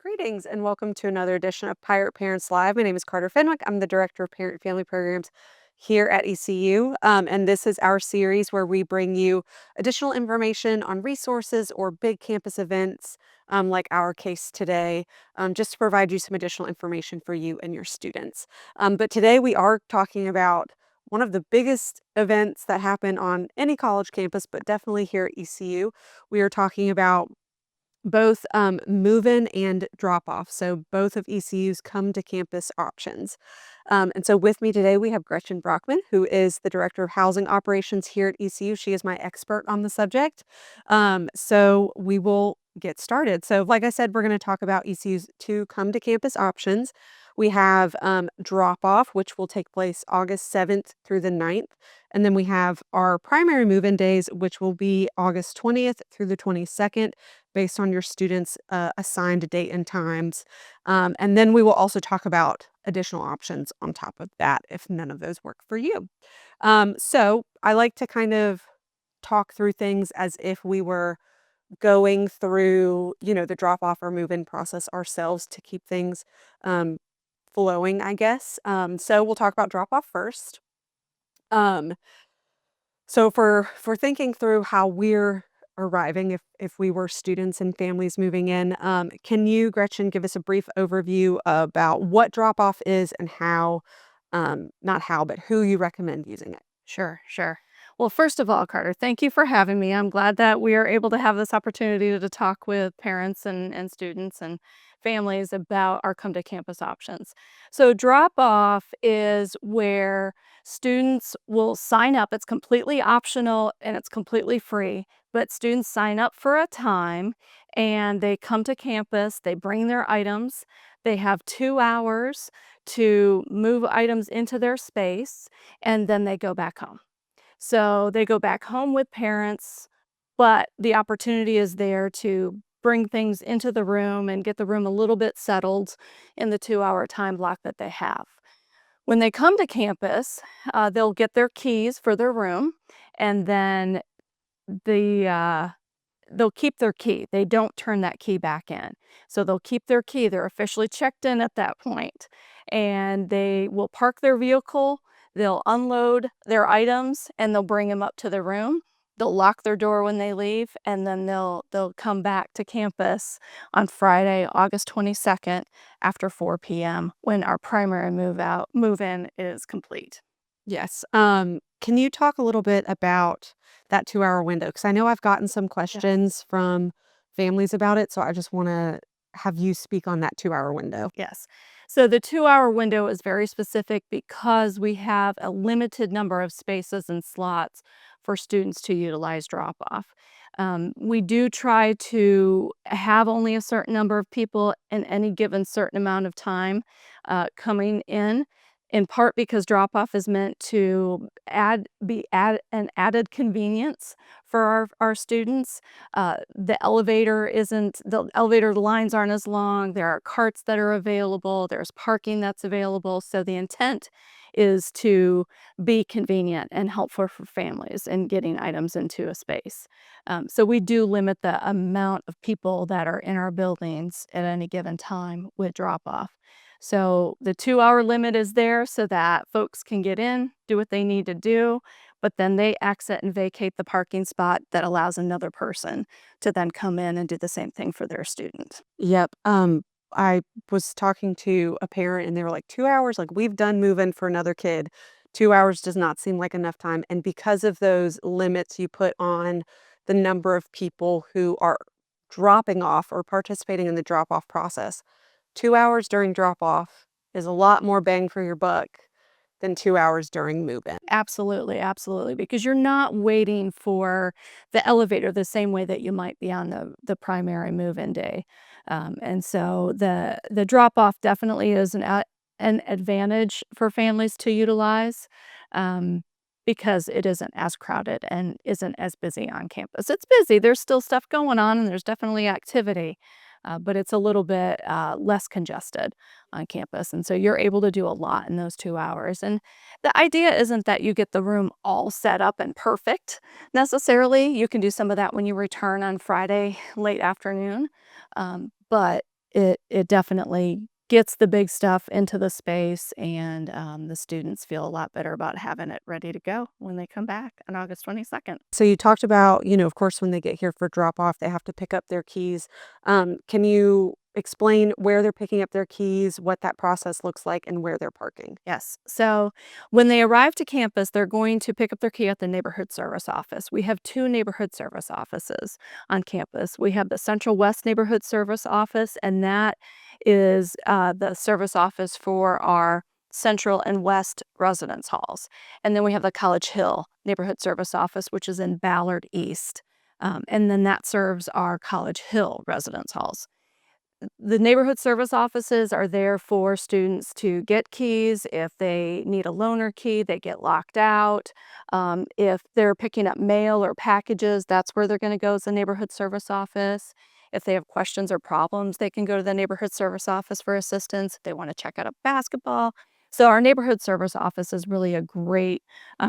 Greetings and welcome to another edition of Pirate Parents Live. My name is Carter Fenwick. I'm the Director of Parent and Family Programs here at ECU. And this is our series where we bring you additional information on resources or big campus events, like our case today, just to provide you some additional information for you and your students. But today we are talking about one of the biggest events that happen on any college campus, but definitely here at ECU. We are talking about both move-in and drop-off. So both of ECU's come to campus options. And so with me today, we have Gretchen Brockman, who is the Director of Housing Operations here at ECU. She is my expert on the subject. So we will get started. So like I said, we're going to talk about ECU's two come to campus options. We have drop-off, which will take place August 7th through the 9th. And then we have our primary move-in days, which will be August 20th through the 22nd, based on your students' assigned date and times. And then we will also talk about additional options on top of that if none of those work for you. So I like to kind of talk through things as if we were going through, the drop-off or move-in process ourselves to keep things flowing, I guess. So we'll talk about drop-off first. Um, so for thinking through how we're arriving, if we were students and families moving in, can you, Gretchen, give us a brief overview about what drop-off is and how, not how, but who you recommend using it? Sure, sure. Well, first of all, Carter, thank you for having me. I'm glad that we are able to have this opportunity to talk with parents and students and families about our come to campus options. So, drop off is where students will sign up. It's completely optional and it's completely free, but students sign up for a time and they come to campus, they bring their items, they have 2 hours to move items into their space, and then they go back home. So they go back home with parents, but the opportunity is there to bring things into the room and get the room a little bit settled in the 2 hour time block that they have. When they come to campus, they'll get their keys for their room, and then the they'll keep their key. They don't turn that key back in. So they'll keep their key. They're officially checked in at that point, and they will park their vehicle. They'll unload their items and they'll bring them up to the room. They'll lock their door when they leave, and then they'll come back to campus on Friday, August 22nd after 4 p.m. when our primary move in is complete. Yes. Can you talk a little bit about that 2-hour window? Because I know I've gotten some questions from families about it, so I just want to have you speak on that 2-hour window. Yes. So the 2 hour window is very specific because we have a limited number of spaces and slots for students to utilize drop off. We do try to have only a certain number of people in any given certain amount of time coming in part because drop off is meant to be an added convenience for our students. The elevator lines aren't as long. There are carts that are available. There's parking that's available. So the intent is to be convenient and helpful for families in getting items into a space. So we do limit the amount of people that are in our buildings at any given time with drop off. So the 2 hour limit is there so that folks can get in, do what they need to do, but then they exit and vacate the parking spot that allows another person to then come in and do the same thing for their student. Yep. I was talking to a parent and they were like, 2 hours, like we've done move-in for another kid. 2 hours does not seem like enough time. And because of those limits you put on the number of people who are dropping off or participating in the drop-off process, 2 hours during drop-off is a lot more bang for your buck than 2 hours during move-in. Absolutely, absolutely, because you're not waiting for the elevator the same way that you might be on the primary move-in day. And so the drop-off definitely is an advantage for families to utilize, um, because it isn't as crowded and isn't as busy on campus. It's busy, there's still stuff going on, and there's definitely activity, but it's a little bit less congested on campus, and so you're able to do a lot in those 2 hours. And the idea isn't that you get the room all set up and perfect necessarily. You can do some of that when you return on Friday late afternoon. But it definitely gets the big stuff into the space, and the students feel a lot better about having it ready to go when they come back on August 22nd. So you talked about, of course, when they get here for drop off, they have to pick up their keys. Can you explain where they're picking up their keys, what that process looks like, and where they're parking? Yes. So when they arrive to campus, they're going to pick up their key at the neighborhood service office. We have two neighborhood service offices on campus. We have the Central West Neighborhood Service Office, and that is the service office for our Central and West residence halls. And then we have the College Hill Neighborhood Service Office, which is in Ballard East. And then that serves our College Hill residence halls. The neighborhood service offices are there for students to get keys. If they need a loaner key, they get locked out. If they're picking up mail or packages, that's where they're going to go, is the neighborhood service office. If they have questions or problems, they can go to the neighborhood service office for assistance. If they want to check out a basketball. So our neighborhood service office is really a great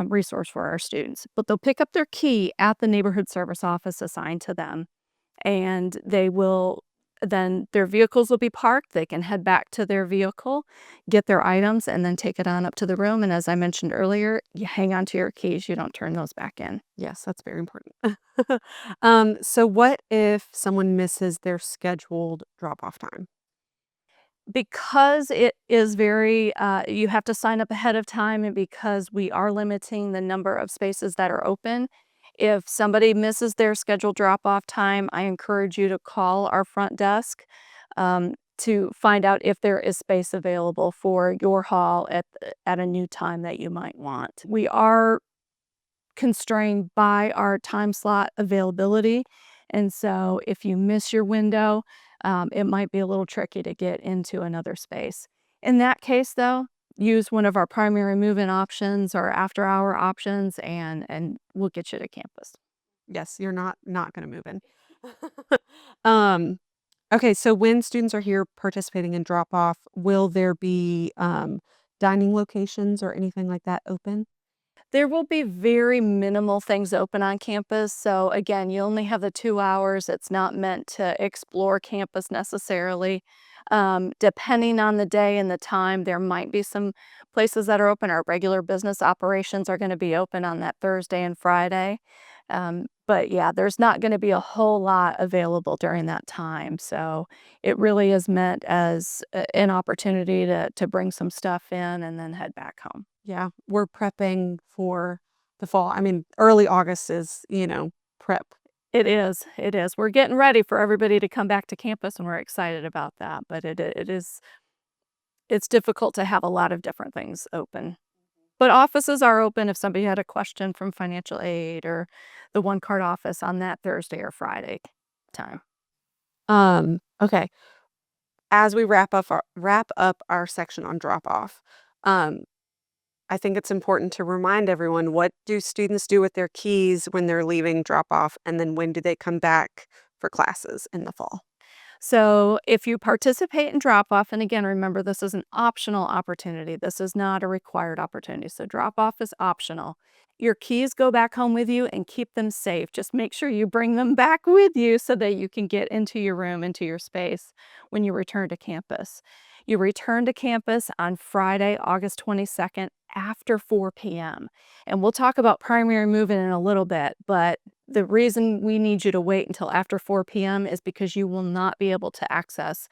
resource for our students. But they'll pick up their key at the neighborhood service office assigned to them, and they will then their vehicles will be parked. They can head back to their vehicle, get their items, and then take it on up to the room. And as I mentioned earlier, you hang on to your keys. You don't turn those back in. Yes, that's very important. So what if someone misses their scheduled drop off time? Because it is very, you have to sign up ahead of time, and because we are limiting the number of spaces that are open, if somebody misses their scheduled drop-off time, I encourage you to call our front desk to find out if there is space available for your hall at a new time that you might want. We are constrained by our time slot availability, and so if you miss your window, it might be a little tricky to get into another space. In that case, though, use one of our primary move-in options or after-hour options, and we'll get you to campus. Yes, you're not going to move in. um, okay, so when students are here participating in drop off, will there be dining locations or anything like that open? There will be very minimal things open on campus. So again, you only have the 2 hours. It's not meant to explore campus necessarily. Depending on the day and the time, there might be some places that are open. Our regular business operations are going to be open on that Thursday and Friday. But yeah, there's not going to be a whole lot available during that time. So it really is meant as an opportunity to bring some stuff in and then head back home. Yeah, we're prepping for the fall. I mean, early August is, prep. It is, it is. We're getting ready for everybody to come back to campus, and we're excited about that, but it's difficult to have a lot of different things open. But offices are open if somebody had a question from financial aid or the One Card office on that Thursday or Friday time. Okay. As we wrap up our section on drop off, um, I think it's important to remind everyone, what do students do with their keys when they're leaving drop off, and then when do they come back for classes in the fall? So if you participate in drop off, and again, remember this is an optional opportunity, this is not a required opportunity. So drop off is optional. Your keys go back home with you, and keep them safe. Just make sure you bring them back with you so that you can get into your room, into your space when you return to campus. You return to campus on Friday, August 22nd after 4 p.m. And we'll talk about primary movement in a little bit, but the reason we need you to wait until after 4 p.m. is because you will not be able to access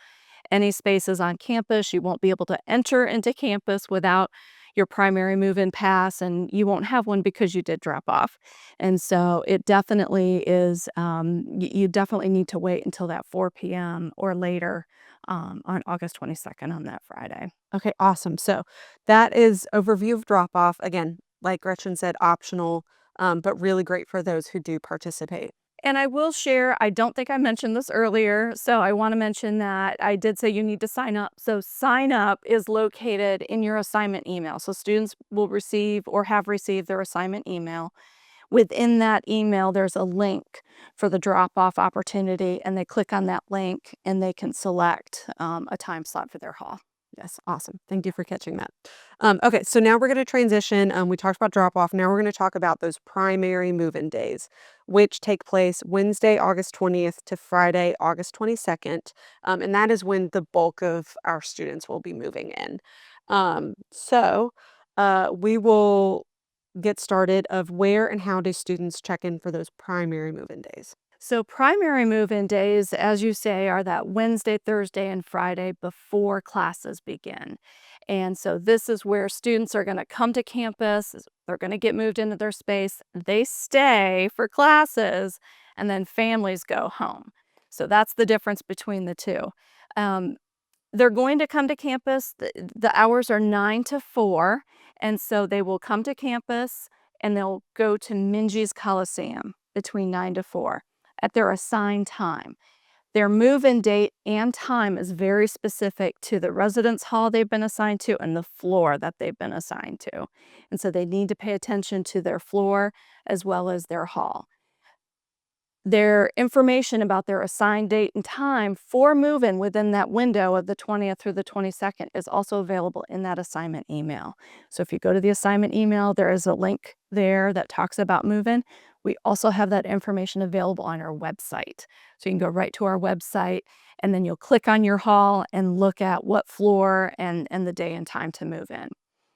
any spaces on campus. You won't be able to enter into campus without your primary move-in pass, and you won't have one because you did drop off. And so it definitely is, you definitely need to wait until that 4 p.m. or later on August 22nd on that Friday. Okay, awesome. So that is overview of drop off. Again, like Gretchen said, optional, but really great for those who do participate. And I will share, I don't think I mentioned this earlier, so I want to mention that I did say you need to sign up. So sign up is located in your assignment email. So students will receive or have received their assignment email. Within that email, there's a link for the drop-off opportunity, and they click on that link and they can select a time slot for their hall. Yes, awesome. Thank you for catching that. Okay, so now we're going to transition. We talked about drop off. Now we're going to talk about those primary move in days, which take place Wednesday, August 20th to Friday, August 22nd. And that is when the bulk of our students will be moving in. We will get started of where and how do students check in for those primary move in days. So, primary move in days, as you say, are that Wednesday, Thursday, and Friday before classes begin. And so, this is where students are going to come to campus, they're going to get moved into their space, they stay for classes, and then families go home. So, that's the difference between the two. Um, they're going to come to campus, the hours are 9 to 4. And so, they will come to campus and they'll go to Minges Coliseum between 9 to 4 at their assigned time. Their move-in date and time is very specific to the residence hall they've been assigned to and the floor that they've been assigned to. And so they need to pay attention to their floor as well as their hall. Their information about their assigned date and time for move-in within that window of the 20th through the 22nd is also available in that assignment email. So if you go to the assignment email, there is a link there that talks about move-in. We also have that information available on our website. So you can go right to our website and then you'll click on your hall and look at what floor and the day and time to move in.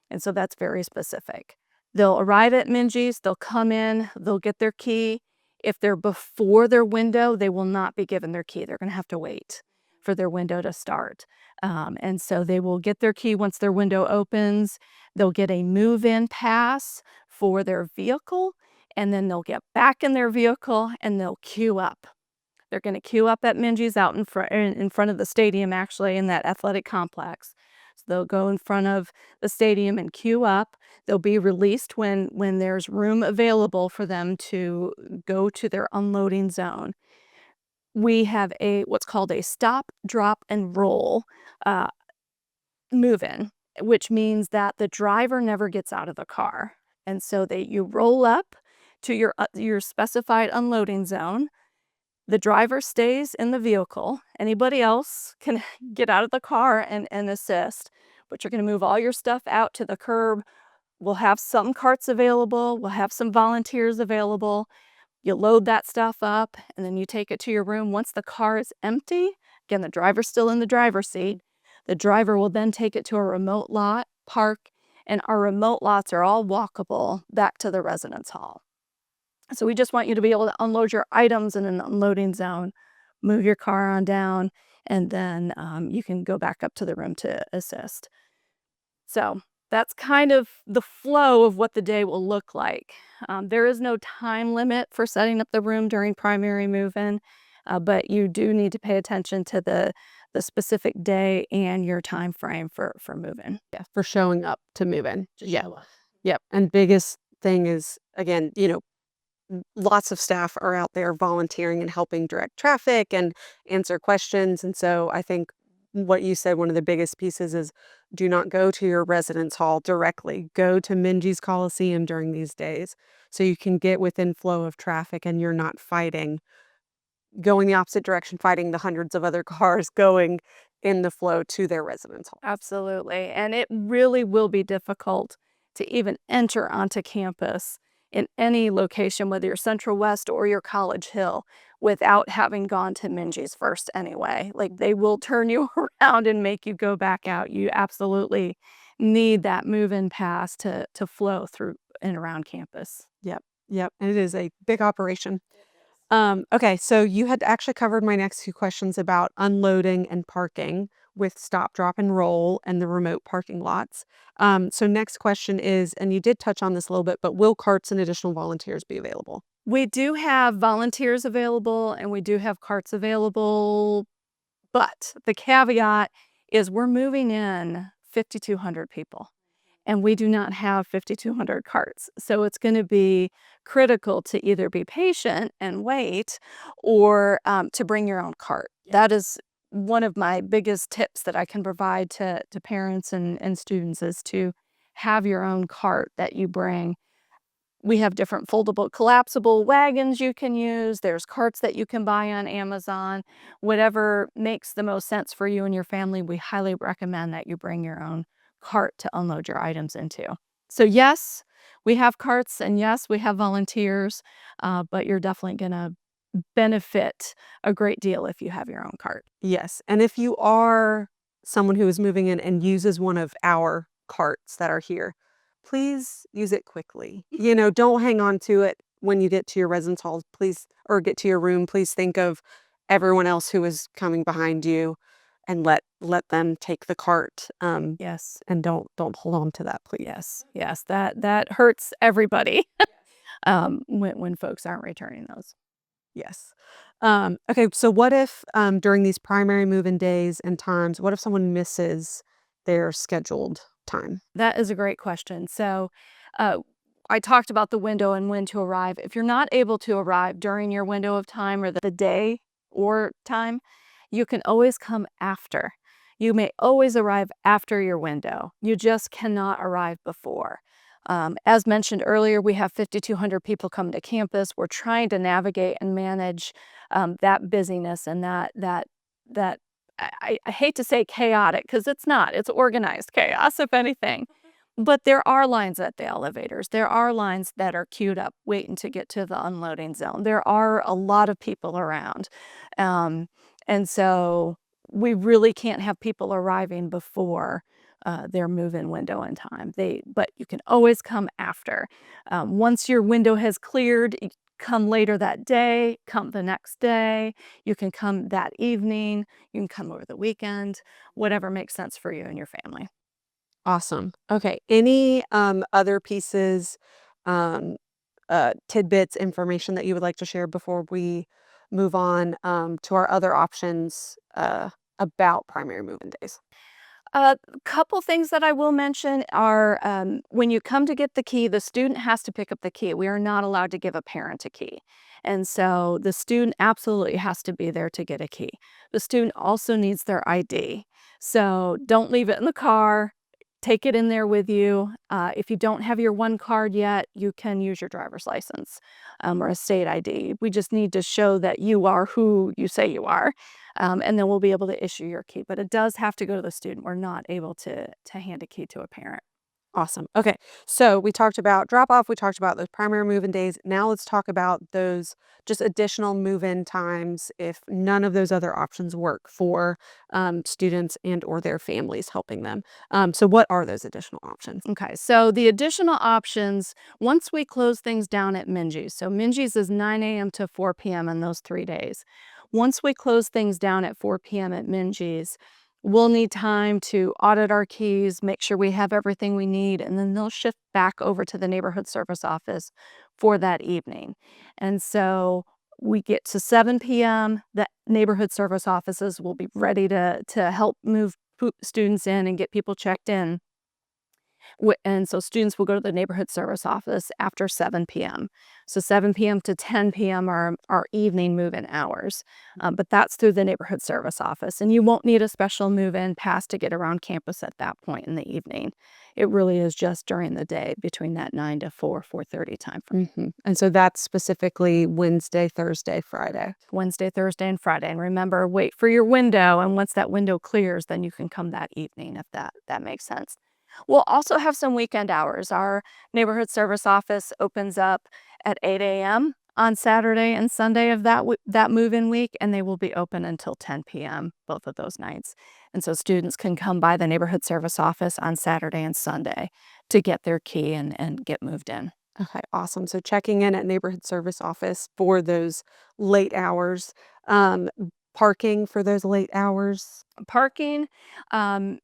And so that's very specific. They'll arrive at Minges, they'll come in, they'll get their key. If they're before their window, they will not be given their key. They're going to have to wait for their window to start. And so they will get their key once their window opens. They'll get a move-in pass for their vehicle, and then they'll get back in their vehicle and they'll queue up. They're going to queue up at Minges out in front of the stadium, actually, in that athletic complex. So they'll go in front of the stadium and queue up. They'll be released when there's room available for them to go to their unloading zone. We have what's called a stop, drop, and roll uh, move-in, which means that the driver never gets out of the car. And so you roll up to your specified unloading zone. The driver stays in the vehicle. Anybody else can get out of the car and assist, but you're going to move all your stuff out to the curb. We'll have some carts available. We'll have some volunteers available. You load that stuff up and then you take it to your room. Once the car is empty, again, the driver's still in the driver's seat. The driver will then take it to a remote lot, park, and our remote lots are all walkable back to the residence hall. So we just want you to be able to unload your items in an unloading zone, move your car on down, and then you can go back up to the room to assist. So that's kind of the flow of what the day will look like. There is no time limit for setting up the room during primary move-in, but you do need to pay attention to the specific day and your time frame for move-in. Yeah, for showing up to move in. To Yeah. show up. Yep. And biggest thing is, again, lots of staff are out there volunteering and helping direct traffic and answer questions. And so I think what you said, one of the biggest pieces is do not go to your residence hall directly. Go to Minges Coliseum during these days so you can get within flow of traffic and you're not going the opposite direction, fighting the hundreds of other cars going in the flow to their residence hall. Absolutely. And it really will be difficult to even enter onto campus in any location, whether you're Central West or you're College Hill, without having gone to Minges first anyway. Like they will turn you around and make you go back out. You absolutely need that move-in pass to flow through and around campus. Yep. Yep. And it is a big operation. Okay, so you had actually covered my next few questions about unloading and parking with stop, drop, and roll and the remote parking lots. So next question is, and you did touch on this a little bit, but will carts and additional volunteers be available? We do have volunteers available and we do have carts available, but the caveat is we're moving in 5,200 people and we do not have 5,200 carts. So it's going to be critical to either be patient and wait or to bring your own cart. That is one of my biggest tips that I can provide to parents and students is to have your own cart that you bring. We have different foldable, collapsible wagons you can use. There's carts that you can buy on Amazon. Whatever makes the most sense for you and your family, we highly recommend that you bring your own cart to unload your items into. So yes, we have carts, and yes, we have volunteers, but you're definitely going to benefit a great deal if you have your own cart. Yes, and if you are someone who is moving in and uses one of our carts that are here, please use it quickly. Don't hang on to it when you get to your residence halls, please, or get to your room. Please think of everyone else who is coming behind you and let them take the cart. Yes. And don't hold on to that, please. Yes. Yes. That hurts everybody when folks aren't returning those. Yes. Okay, so what if during these primary move-in days and times, what if someone misses their scheduled time? That is a great question. So, uh, I talked about the window and when to arrive. If you're not able to arrive during your window of time or the day or time, you can always come after. You may always arrive after your window. You just cannot arrive before. As mentioned earlier, we have 5,200 people come to campus. We're trying to navigate and manage that busyness and that I hate to say chaotic because it's not. It's organized chaos, if anything. But there are lines at the elevators. There are lines that are queued up waiting to get to the unloading zone. There are a lot of people around. Um, and so we really can't have people arriving before their move-in window in time. But you can always come after. Once your window has cleared, come later that day, come the next day. You can come that evening. You can come over the weekend, whatever makes sense for you and your family. Awesome. Okay. Any other pieces, um, tidbits, information that you would like to share before we move on to our other options about primary move-in days? A couple things that I will mention are when you come to get the key, the student has to pick up the key. We are not allowed to give a parent a key. And so the student absolutely has to be there to get a key. The student also needs their ID. So don't leave it in the car. Take it in there with you. If you don't have your one card yet, you can use your driver's license or a state ID. We just need to show that you are who you say you are, and then we'll be able to issue your key. But it does have to go to the student. We're not able to hand a key to a parent. Awesome. Okay. So we talked about drop off. We talked about those primary move-in days. Now let's talk about those just additional move-in times if none of those other options work for students and or their families helping them. So what are those additional options? Okay, so the additional options, once we close things down at Minji's, so Minji's is 9 a.m. to 4 p.m. in those 3 days. Once we close things down at 4 p.m. at Minji's, we'll need time to audit our keys, make sure we have everything we need, and then they'll shift back over to the neighborhood service office for that evening. And so we get to 7 p.m., the neighborhood service offices will be ready to help move students in and get people checked in. And so students will go to the neighborhood service office after 7 p.m. So 7 p.m. to 10 p.m. are our evening move-in hours, but that's through the neighborhood service office. And you won't need a special move-in pass to get around campus at that point in the evening. It really is just during the day between that 9 to 4:30 time frame. And so that's specifically Wednesday, Thursday, Friday. Wednesday, Thursday, and Friday. And remember, wait for your window. And once that window clears, then you can come that evening if that makes sense. We'll also have some weekend hours. Our neighborhood service office opens up at 8 a.m. on Saturday and Sunday of that move-in week, and they will be open until 10 p.m. both of those nights. And so students can come by the neighborhood service office on Saturday and Sunday to get their key and get moved in. Okay, awesome. So checking in at neighborhood service office for those late hours, parking for those late hours. Parking, um,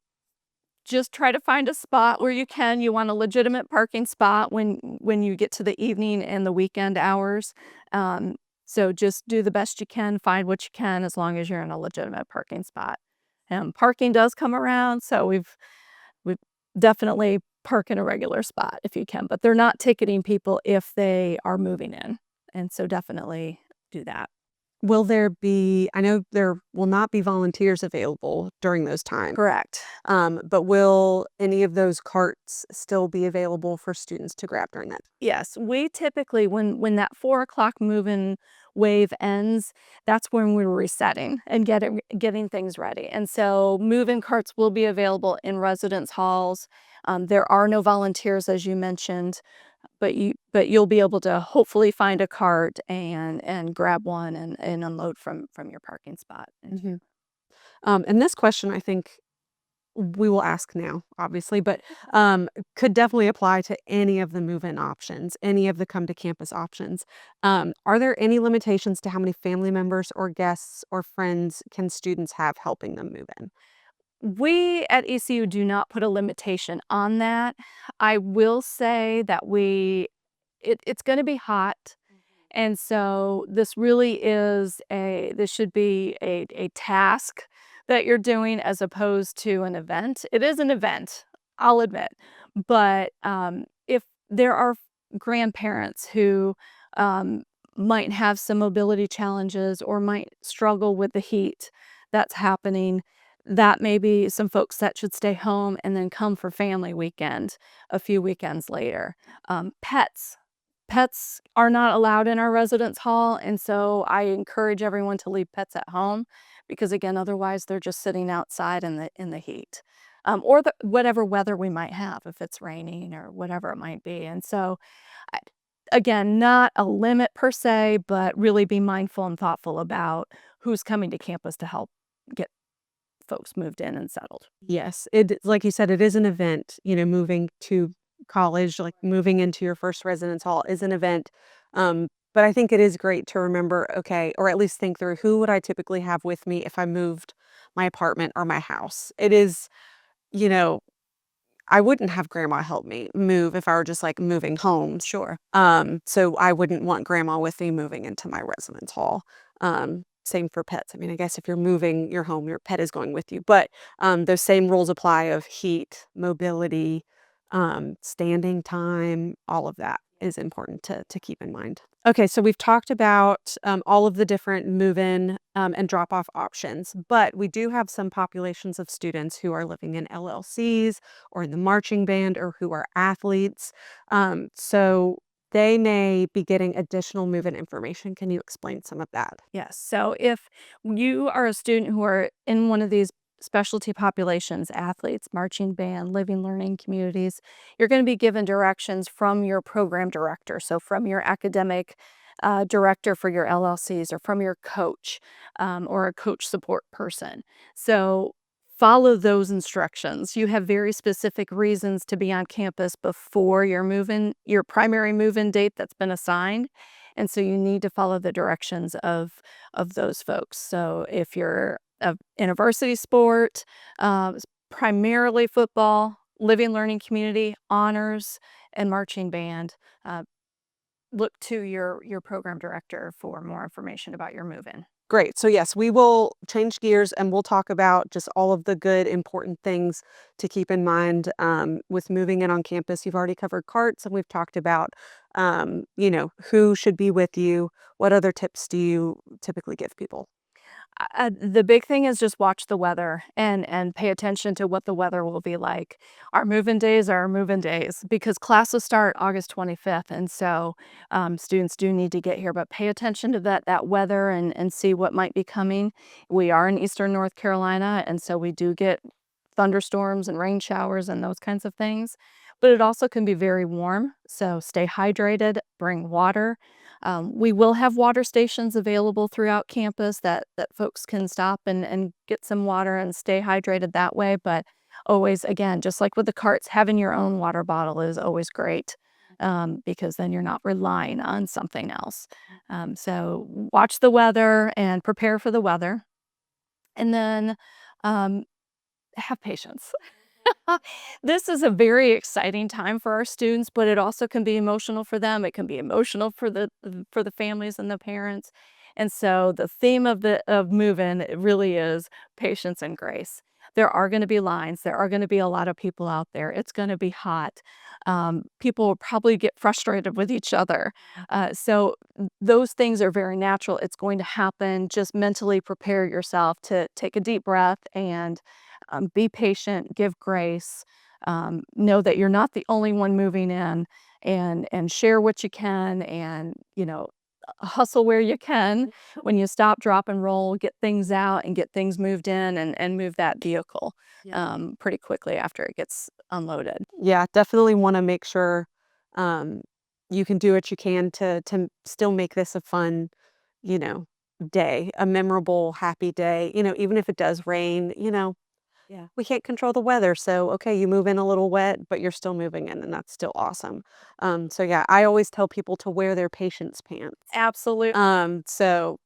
just try to find a spot where you can. You want a legitimate parking spot when you get to the evening and the weekend hours. So just do the best you can, find what you can as long as you're in a legitimate parking spot. Parking does come around, so we've definitely park in a regular spot if you can, but they're not ticketing people if they are moving in. And so definitely do that. Will there be, I know there will not be volunteers available during those times, Correct. but will any of those carts still be available for students to grab during that? Yes, we typically, when that 4 o'clock move-in wave ends, that's when we're resetting and getting things ready. And so move-in carts will be available in residence halls. There are no volunteers, as you mentioned, but you'll be able to hopefully find a cart and grab one and unload from your parking spot. Mhm. And this question, I think we will ask now, obviously, but could definitely apply to any of the move-in options, any of the come to campus options. Are there any limitations to how many family members or guests or friends can students have helping them move in? We at ECU do not put a limitation on that. I will say that it's going to be hot. And so this should be a task that you're doing as opposed to an event. It is an event, I'll admit. But if there are grandparents who um, might have some mobility challenges or might struggle with the heat that's happening, that may be some folks that should stay home and then come for family weekend a few weekends later. Pets are not allowed in our residence hall, and so I encourage everyone to leave pets at home because, again, otherwise they're just sitting outside in the heat, or whatever weather we might have, if it's raining or whatever it might be. And so, I, again, not a limit per se, but really be mindful and thoughtful about who's coming to campus to help get folks moved in and settled. Yes, like you said, it is an event, moving to college, like moving into your first residence hall is an event. But I think it is great to remember, okay, or at least think through who would I typically have with me if I moved my apartment or my house. It is, you know, I wouldn't have grandma help me move if I were just like moving homes. Sure. So I wouldn't want grandma with me moving into my residence hall. Same for pets. I mean, I guess if you're moving your home, your pet is going with you, but those same rules apply of heat, mobility, standing time, all of that is important to keep in mind. Okay, so we've talked about all of the different move-in and drop-off options, but we do have some populations of students who are living in LLCs or in the marching band or who are athletes. So they may be getting additional move-in information. Can you explain some of that? Yes. So if you are a student who are in one of these specialty populations, athletes, marching band, living learning communities, you're going to be given directions from your program director. So from your academic director for your LLCs or from your coach or a coach support person. So follow those instructions. You have very specific reasons to be on campus before your primary move-in date that's been assigned. And so you need to follow the directions of those folks. So if you're in a varsity sport, primarily football, living learning community, honors, and marching band, look to your program director for more information about your move-in. Great. So, yes, we will change gears and we'll talk about just all of the good, important things to keep in mind with moving in on campus. You've already covered carts and we've talked about, who should be with you. What other tips do you typically give people? The big thing is just watch the weather and pay attention to what the weather will be like. Our move-in days are our move-in days because classes start August 25th, and so students do need to get here. But pay attention to that weather and see what might be coming. We are in Eastern North Carolina, and so we do get thunderstorms and rain showers and those kinds of things. But it also can be very warm, so stay hydrated, bring water. We will have water stations available throughout campus that folks can stop and get some water and stay hydrated that way. But always, again, just like with the carts, having your own water bottle is always great because then you're not relying on something else. So watch the weather and prepare for the weather. And then um, have patience. This is a very exciting time for our students, but it also can be emotional for them. It can be emotional for the families and the parents. And so the theme of move-in it really is patience and grace. There are going to be lines. There are going to be a lot of people out there. It's going to be hot. People will probably get frustrated with each other. So those things are very natural. It's going to happen. Just mentally prepare yourself to take a deep breath and be patient, give grace, know that you're not the only one moving in, and share what you can, and hustle where you can. When you stop, drop, and roll, get things out and get things moved in, and move that vehicle pretty quickly after it gets unloaded. Yeah, definitely want to make sure um, you can do what you can to still make this a fun, you know, day, a memorable, happy day. Even if it does rain, Yeah. we can't control the weather. So okay, you move in a little wet, but you're still moving in, and that's still awesome. So yeah, I always tell people to wear their patience pants. Absolutely. So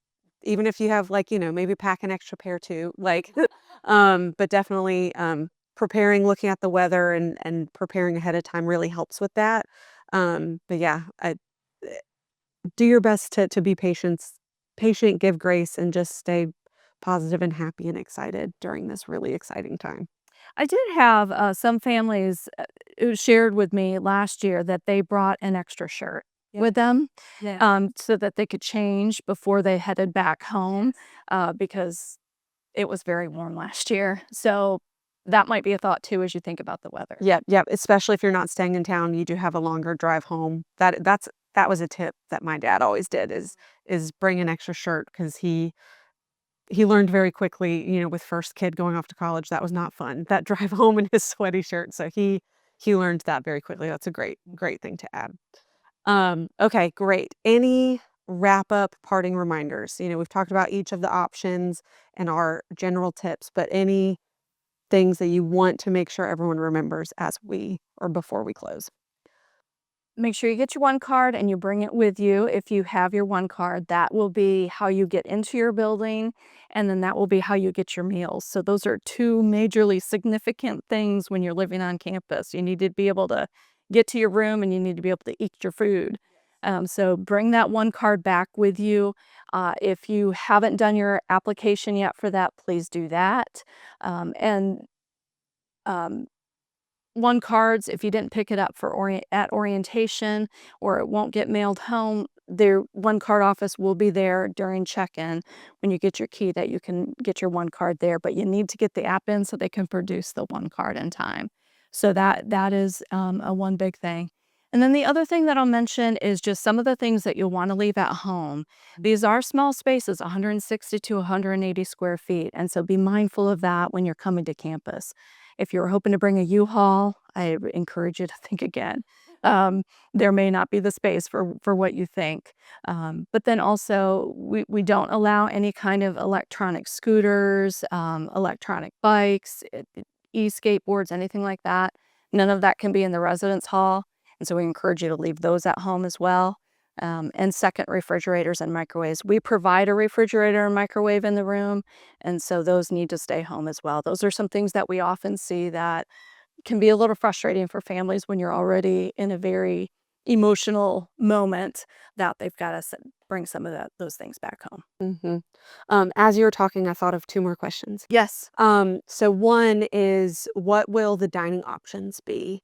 even if you have like, maybe pack an extra pair too, like, but definitely, looking at the weather and preparing ahead of time really helps with that. But yeah, eh, do your best to be patient, give grace, and just stay positive and happy and excited during this really exciting time. I did have some families who shared with me last year that they brought an extra shirt with them, so that they could change before they headed back home, because it was very warm last year. So that might be a thought too as you think about the weather. Yep, yep, especially if you're not staying in town, you do have a longer drive home. That was a tip that my dad always did is bring an extra shirt because he learned very quickly, with first kid going off to college, that was not fun. That drive home in his sweaty shirt. So he learned that very quickly. That's a great thing to add. Okay, great. Any wrap up parting reminders? We've talked about each of the options and our general tips, but any things that you want to make sure everyone remembers as we or before we close? Make sure you get your one card and you bring it with you. If you have your one card, that will be how you get into your building, and then that will be how you get your meals. So those are two majorly significant things when you're living on campus. You need to be able to get to your room, and you need to be able to eat your food. So bring that one card back with you. If you haven't done your application yet for that, please do that. And um, one cards, if you didn't pick it up for at orientation, or it won't get mailed home, their one card office will be there during check-in when you get your key, that you can get your one card there. But you need to get the app in so they can produce the one card in time. So that is a one big thing. And then the other thing that I'll mention is just some of the things that you'll want to leave at home. These are small spaces, 160 to 180 square feet, and so be mindful of that when you're coming to campus. If you're hoping to bring a U-Haul, I encourage you to think again. There may not be the space for what you think. But then also, we don't allow any kind of electronic scooters, electronic bikes, e-skateboards, anything like that. None of that can be in the residence hall, and so we encourage you to leave those at home as well. And second, refrigerators and microwaves. We provide a refrigerator and microwave in the room, and so those need to stay home as well. Those are some things that we often see that can be a little frustrating for families when you're already in a very emotional moment, that they've got to bring some of those things back home. As you were talking, I thought of two more questions. Yes. So one is, what will the dining options be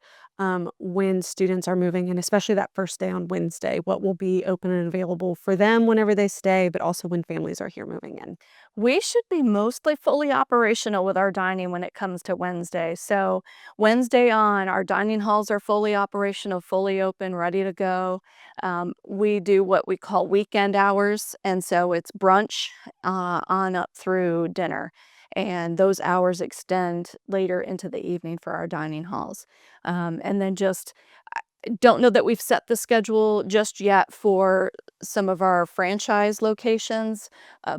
when students are moving, and especially that first day on Wednesday? What will be open and available for them whenever they stay, but also when families are here moving in? We should be mostly fully operational with our dining when it comes to Wednesday. So, Wednesday on, our dining halls are fully operational, fully open, ready to go. We do what we call weekend hours, and so it's brunch on up through dinner. And those hours extend later into the evening for our dining halls. And then just don't know that we've set the schedule just yet for some of our franchise locations,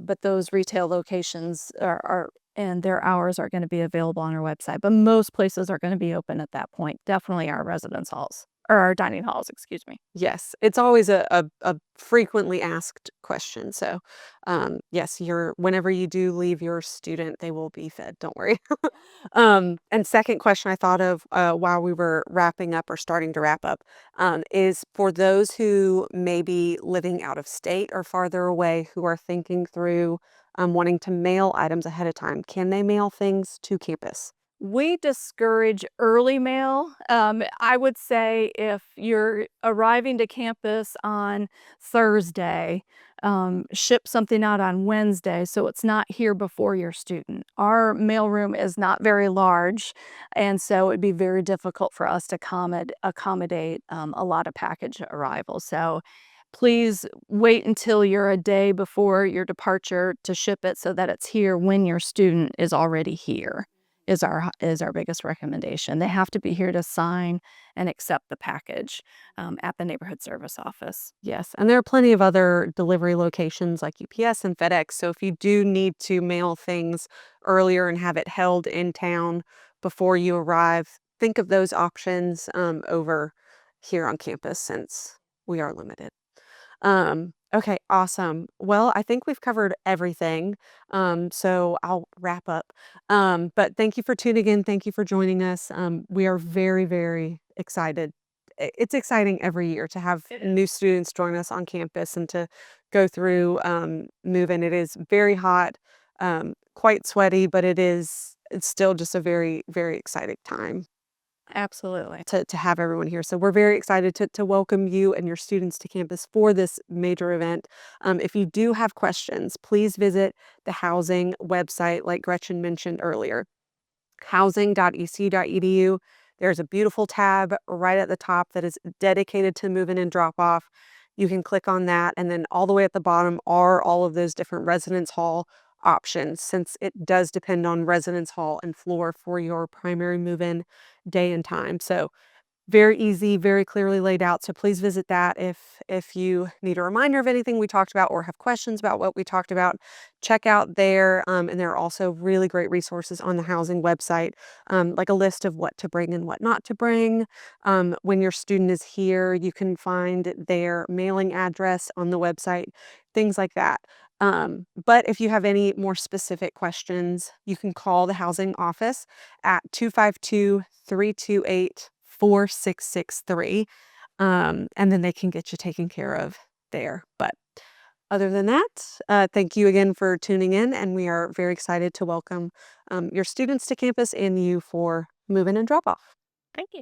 but those retail locations are and their hours are going to be available on our website. But most places are going to be open at that point. Definitely our residence halls, or our dining halls, excuse me. Yes, it's always a frequently asked question. So, yes, whenever you do leave your student, they will be fed. Don't worry. And second question I thought of while we were wrapping up or starting to wrap up is for those who may be living out of state or farther away who are thinking through wanting to mail items ahead of time. Can they mail things to campus? We discourage early mail. I would say if you're arriving to campus on Thursday, ship something out on Wednesday so it's not here before your student. Our mailroom is not very large, and so it'd be very difficult for us to accommodate a lot of package arrivals. So please wait until you're a day before your departure to ship it so that it's here when your student is already here is our biggest recommendation. They have to be here to sign and accept the package, at the neighborhood service office. Yes, and there are plenty of other delivery locations like UPS and FedEx. So if you do need to mail things earlier and have it held in town before you arrive, think of those options over here on campus since we are limited. Okay, awesome. Well, I think we've covered everything. So I'll wrap up. But thank you for tuning in. Thank you for joining us. We are very, very excited. It's exciting every year to have It new is. students join us on campus and to go through move in. It is very hot, quite sweaty, but it's still just a very, very exciting time Absolutely. to have everyone here. So we're very excited to welcome you and your students to campus for this major event. If you do have questions, please visit the housing website, like Gretchen mentioned earlier, housing.ecu.edu. There's a beautiful tab right at the top that is dedicated to move in and drop off. You can click on that, and then all the way at the bottom are all of those different residence hall options, since it does depend on residence hall and floor for your primary move in day and time. So very easy, very clearly laid out. So please visit that if you need a reminder of anything we talked about or have questions about what we talked about. Check out there, and there are also really great resources on the housing website, like a list of what to bring and what not to bring. When your student is here, you can find their mailing address on the website, things like that. But if you have any more specific questions, you can call the housing office at 252-328-4663. And then they can get you taken care of there. But other than that, thank you again for tuning in, and we are very excited to welcome your students to campus and you for move in and drop off. Thank you.